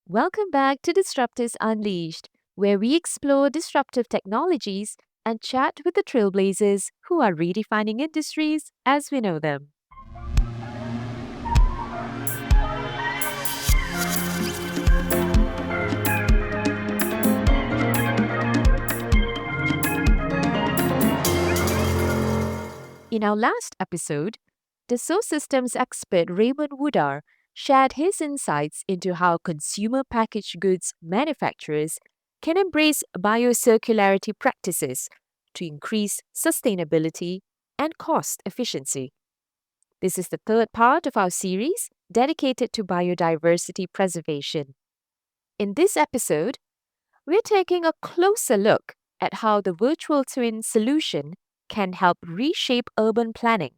Welcome back to Disruptors Unleashed, where we explore disruptive technologies and chat with the trailblazers who are redefining industries as we know them. In our last episode, Dassault Systèmes expert Raymond Woodar shared his insights into how consumer packaged goods manufacturers can embrace biocircularity practices to increase sustainability and cost efficiency. This is the third part of our series dedicated to biodiversity preservation. In this episode, we're taking a closer look at how the virtual twin solution can help reshape urban planning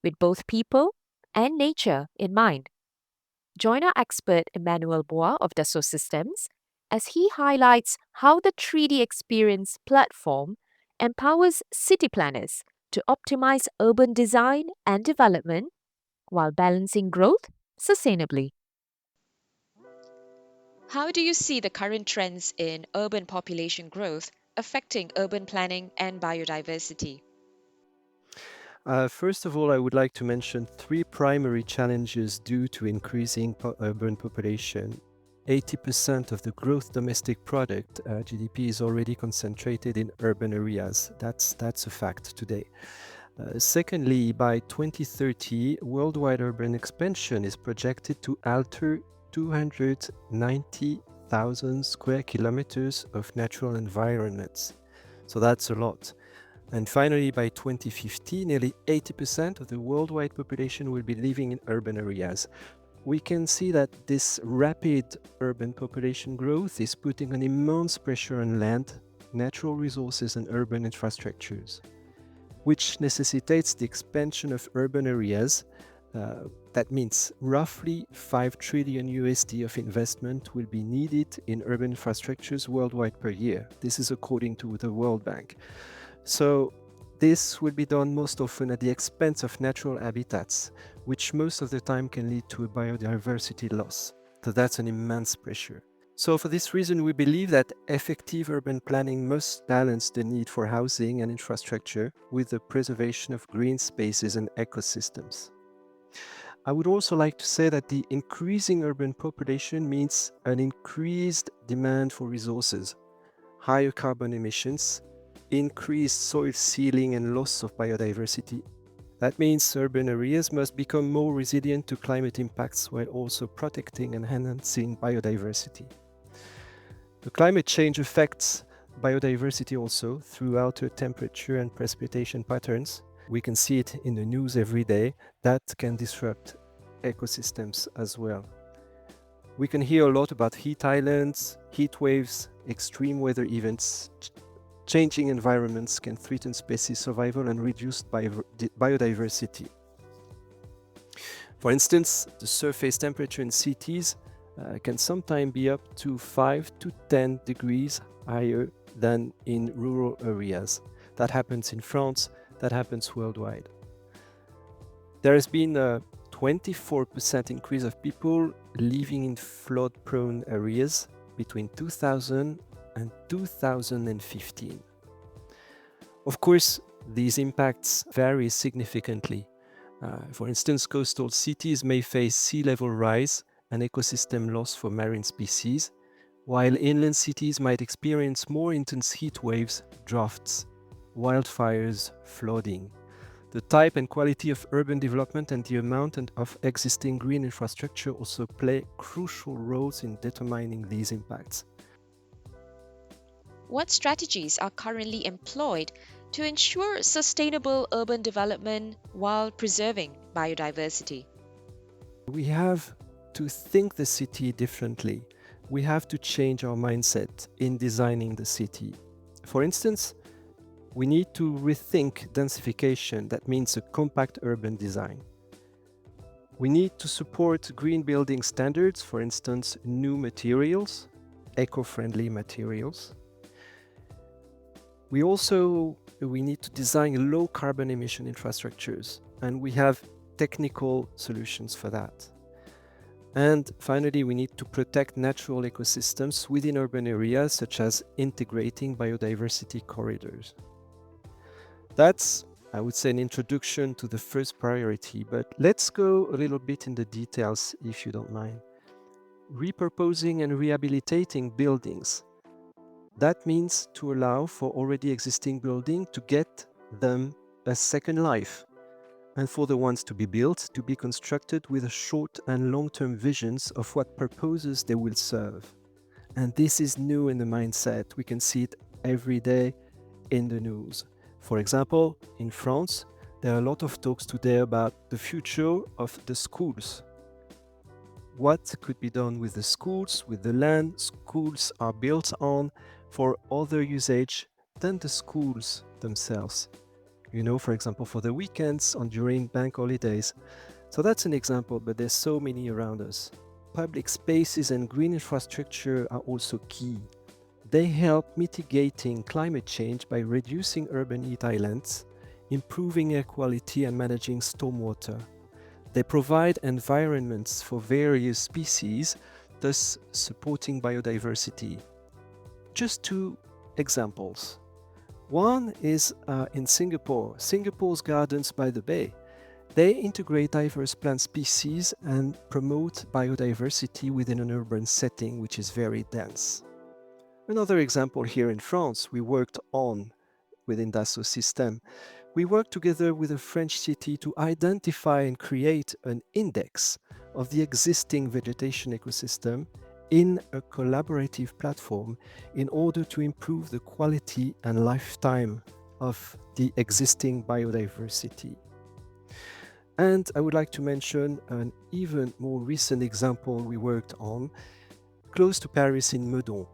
with both people and nature in mind. Join our expert Emmanuel Bois of Dassault Systèmes as he highlights how the 3D Experience platform empowers city planners to optimize urban design and development while balancing growth sustainably. How do you see the current trends in urban population growth affecting urban planning and biodiversity? First of all, I would like to mention three primary challenges due to increasing urban population. 80% of the gross domestic product, GDP, is already concentrated in urban areas. That's a fact today. Secondly, by 2030, worldwide urban expansion is projected to alter 290,000 square kilometers of natural environments. So that's a lot. And finally, by 2050, nearly 80% of the worldwide population will be living in urban areas. We can see that this rapid urban population growth is putting an immense pressure on land, natural resources, and urban infrastructures, which necessitates the expansion of urban areas. That means roughly 5 trillion USD of investment will be needed in urban infrastructures worldwide per year. This is according to the World Bank. So this will be done most often at the expense of natural habitats, which most of the time can lead to a biodiversity loss. So that's an immense pressure. So for this reason, we believe that effective urban planning must balance the need for housing and infrastructure with the preservation of green spaces and ecosystems. I would also like to say that the increasing urban population means an increased demand for resources, higher carbon emissions, increased soil sealing and loss of biodiversity. That means urban areas must become more resilient to climate impacts while also protecting and enhancing biodiversity. The climate change affects biodiversity also through altered temperature and precipitation patterns. We can see it in the news every day. That can disrupt ecosystems as well. We can hear a lot about heat islands, heat waves, extreme weather events. Changing environments can threaten species survival and reduce biodiversity. For instance, the surface temperature in cities can sometimes be up to 5 to 10 degrees higher than in rural areas. That happens in France, that happens worldwide. There has been a 24% increase of people living in flood-prone areas between 2000 and 2015. Of course, these impacts vary significantly. For instance, coastal cities may face sea level rise and ecosystem loss for marine species, while inland cities might experience more intense heat waves, droughts, wildfires, flooding. The type and quality of urban development and the amount of existing green infrastructure also play crucial roles in determining these impacts. What strategies are currently employed to ensure sustainable urban development while preserving biodiversity? We have to think the city differently. We have to change our mindset in designing the city. For instance, we need to rethink densification. That means a compact urban design. We need to support green building standards, for instance, new materials, eco-friendly materials. We need to design low carbon emission infrastructures, and we have technical solutions for that. And finally, we need to protect natural ecosystems within urban areas, such as integrating biodiversity corridors. That's, I would say, an introduction to the first priority, but let's go a little bit in the details if you don't mind. Repurposing and rehabilitating buildings. That means to allow for already existing buildings to get them a second life, and for the ones to be built to be constructed with short and long-term visions of what purposes they will serve. And this is new in the mindset. We can see it every day in the news. For example, in France, there are a lot of talks today about the future of the schools. What could be done with the schools, with the land schools are built on for other usage than the schools themselves. For example, for the weekends or during bank holidays. So that's an example, but there's so many around us. Public spaces and green infrastructure are also key. They help mitigating climate change by reducing urban heat islands, improving air quality and managing stormwater. They provide environments for various species, thus supporting biodiversity. Just two examples. One is in Singapore, Singapore's Gardens by the Bay. They integrate diverse plant species and promote biodiversity within an urban setting which is very dense. Another example here in France, we worked on within Dassault Systèmes. We worked together with a French city to identify and create an index of the existing vegetation ecosystem in a collaborative platform in order to improve the quality and lifetime of the existing biodiversity. And I would like to mention an even more recent example we worked on, close to Paris in Meudon.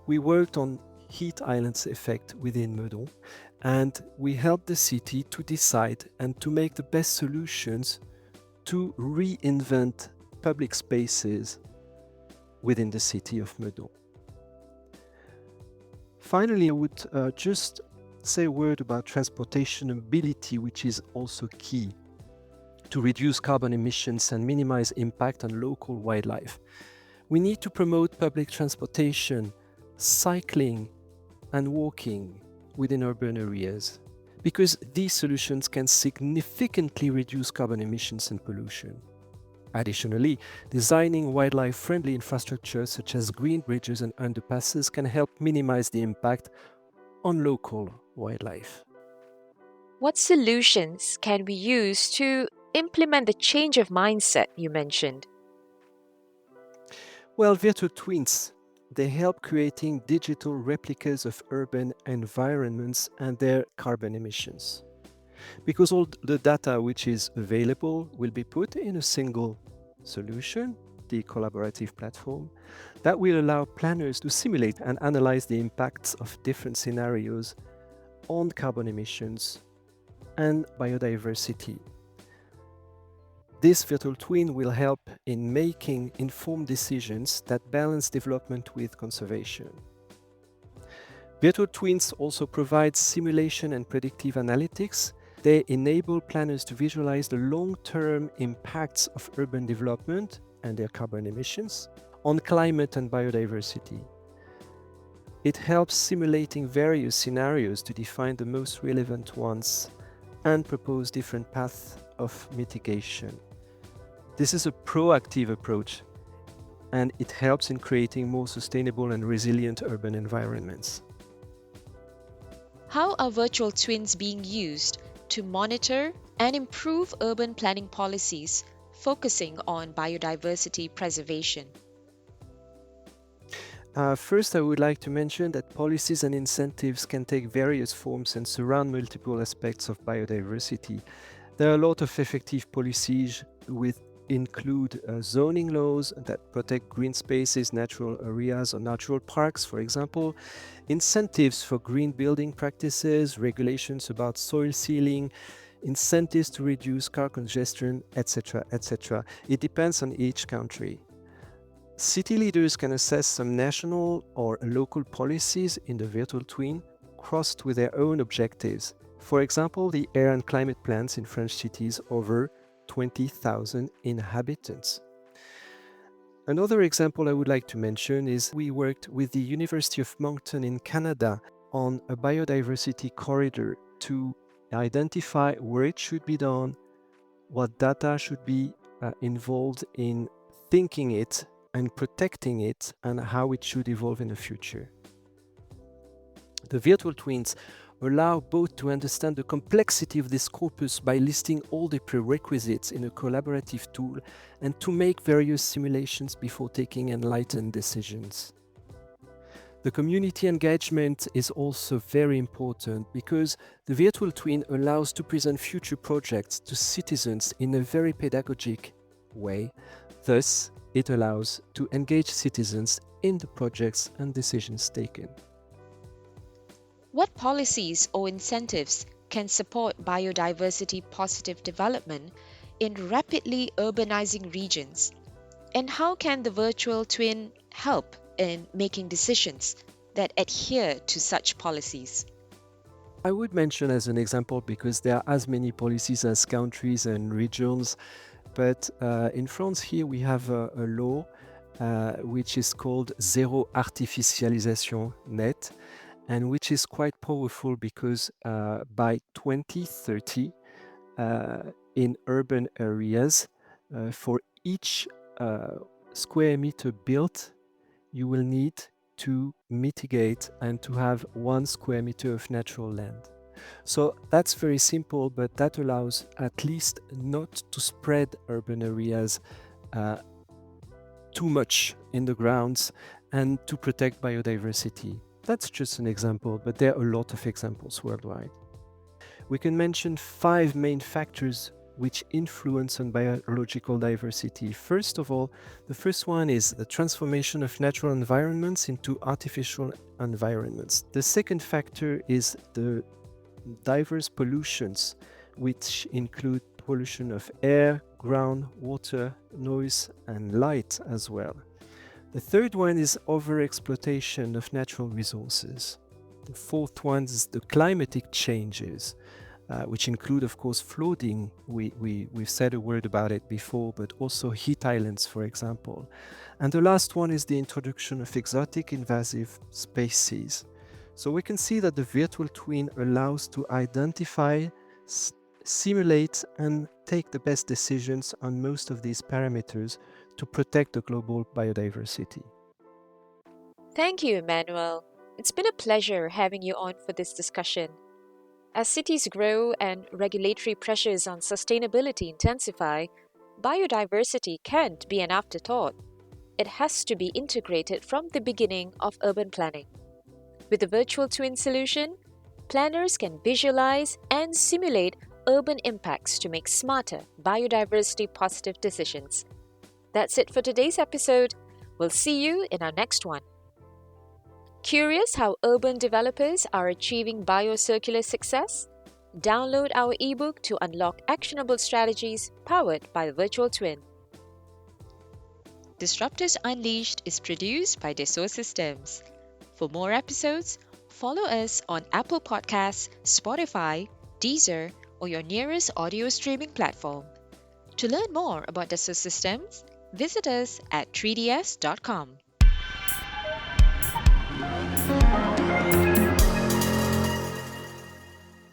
We worked on heat islands effect within Meudon, and we helped the city to decide and to make the best solutions to reinvent public spaces within the city of Meudon. Finally, I would just say a word about transportation and mobility, which is also key to reduce carbon emissions and minimize impact on local wildlife. We need to promote public transportation, cycling, and walking within urban areas, because these solutions can significantly reduce carbon emissions and pollution. Additionally, designing wildlife-friendly infrastructure such as green bridges and underpasses can help minimize the impact on local wildlife. What solutions can we use to implement the change of mindset you mentioned? Well, virtual twins, they help creating digital replicas of urban environments and their carbon emissions. Because all the data which is available will be put in a single solution, the collaborative platform, that will allow planners to simulate and analyze the impacts of different scenarios on carbon emissions and biodiversity. This virtual twin will help in making informed decisions that balance development with conservation. Virtual twins also provide simulation and predictive analytics. They enable planners to visualize the long-term impacts of urban development and their carbon emissions on climate and biodiversity. It helps simulating various scenarios to define the most relevant ones and propose different paths of mitigation. This is a proactive approach, and it helps in creating more sustainable and resilient urban environments. How are virtual twins being used to monitor and improve urban planning policies, focusing on biodiversity preservation? First, I would like to mention that policies and incentives can take various forms and surround multiple aspects of biodiversity. There are a lot of effective policies with include zoning laws that protect green spaces, natural areas, or natural parks, for example, incentives for green building practices, regulations about soil sealing, incentives to reduce car congestion, etc., etc. It depends on each country. City leaders can assess some national or local policies in the virtual twin crossed with their own objectives. For example, the air and climate plans in French cities over 20,000 inhabitants. Another example I would like to mention is we worked with the University of Moncton in Canada on a biodiversity corridor to identify where it should be done, what data should be involved in thinking it and protecting it, and how it should evolve in the future. The virtual twins allow both to understand the complexity of this corpus by listing all the prerequisites in a collaborative tool and to make various simulations before taking enlightened decisions. The community engagement is also very important because the virtual twin allows to present future projects to citizens in a very pedagogic way. Thus, it allows to engage citizens in the projects and decisions taken. What policies or incentives can support biodiversity positive development in rapidly urbanizing regions? And how can the virtual twin help in making decisions that adhere to such policies? I would mention as an example, because there are as many policies as countries and regions, but in France here we have a law which is called Zéro Artificialisation Net, and which is quite powerful because by 2030 in urban areas, for each square meter built, you will need to mitigate and to have 1 square meter of natural land. So that's very simple, but that allows at least not to spread urban areas too much in the grounds and to protect biodiversity. That's just an example, but there are a lot of examples worldwide. We can mention 5 main factors which influence on biological diversity. First of all, the first one is the transformation of natural environments into artificial environments. The second factor is the diverse pollutions, which include pollution of air, ground, water, noise, and light as well. The third one is overexploitation of natural resources. The fourth one is the climatic changes, which include, of course, flooding. We've said a word about it before, but also heat islands, for example. And the last one is the introduction of exotic invasive species. So we can see that the virtual twin allows to identify, simulate, and take the best decisions on most of these parameters to protect the global biodiversity. Thank you, Emmanuel. It's been a pleasure having you on for this discussion. As cities grow and regulatory pressures on sustainability intensify, biodiversity can't be an afterthought. It has to be integrated from the beginning of urban planning. With the virtual twin solution, planners can visualize and simulate urban impacts to make smarter, biodiversity positive decisions. That's it for today's episode. We'll see you in our next one. Curious how urban developers are achieving biocircular success? Download our ebook to unlock actionable strategies powered by the virtual twin. Disruptors Unleashed is produced by Dassault Systèmes. For more episodes, follow us on Apple Podcasts, Spotify, Deezer, or your nearest audio streaming platform. To learn more about Dassault Systèmes, visit us at 3ds.com.